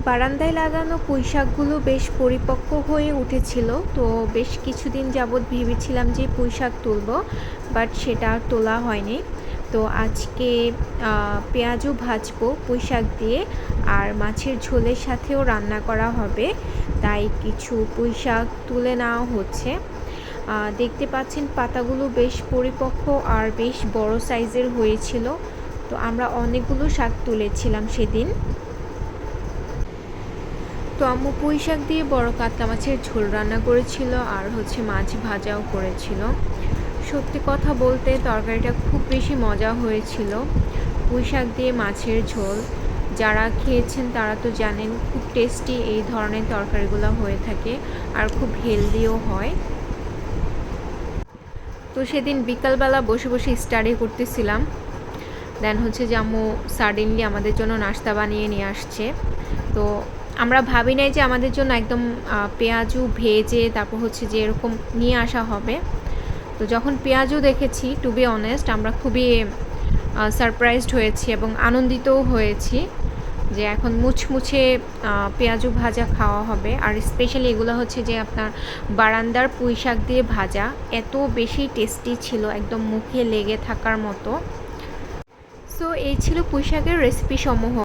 বারান্দায় লাগানো পুঁইশাকগুলো বেশ পরিপক্ক হয়ে উঠেছিল, তো বেশ কিছুদিন যাবৎ ভেবেছিলাম যে পুঁইশাক তুলব, বাট সেটা আর তোলা হয়নি। তো আজকে পেঁয়াজও ভাজবো পুঁইশাক দিয়ে, আর মাছের ঝোলের সাথেও রান্না করা হবে, তাই কিছু পুঁইশাক তুলে নেওয়া হচ্ছে। দেখতে পাচ্ছেন পাতাগুলো বেশ পরিপক্ক আর বেশ বড় সাইজের হয়েছিল, তো আমরা অনেকগুলো শাক তুলেছিলাম সেদিন। তো আম্মু পুঁই শাক দিয়ে বড় কাতলা মাছের ঝোল রান্না করেছিল, আর মাছ ভাজাও করেছিল। সত্যি কথা বলতে তরকারিটা খুব বেশি মজা হয়েছিল। পুঁই শাক দিয়ে মাছের ঝোল যারা খেয়েছেন তারা তো জানেন খুব টেস্টি এই ধরনের তরকারিগুলো হয়ে থাকে, আর খুব হেলদিও হয়। তো সেদিন বিকালবেলা বসে বসে স্টাডি করতেছিলাম, দেন যে আম্মু সাডেনলি আমাদের জন্য নাস্তা বানিয়ে নিয়ে আসছে। তো আমরা ভাবি নাই যে আমাদের জন্য একদম পেঁয়াজু ভেজে তারপর যে এরকম নিয়ে আসা হবে। তো যখন পেঁয়াজু দেখেছি, টু বি অনেস্ট আমরা খুবই সারপ্রাইজড হয়েছি এবং আনন্দিতও হয়েছি যে এখন মুচমুচে পেঁয়াজু ভাজা খাওয়া হবে। আর স্পেশালি এগুলো যে আপনার বারান্দার পুঁই শাক দিয়ে ভাজা, এত বেশি টেস্টি ছিল, একদম মুখে লেগে থাকার মতো। সো এই ছিল পুঁই শাকের রেসিপি সমূহ।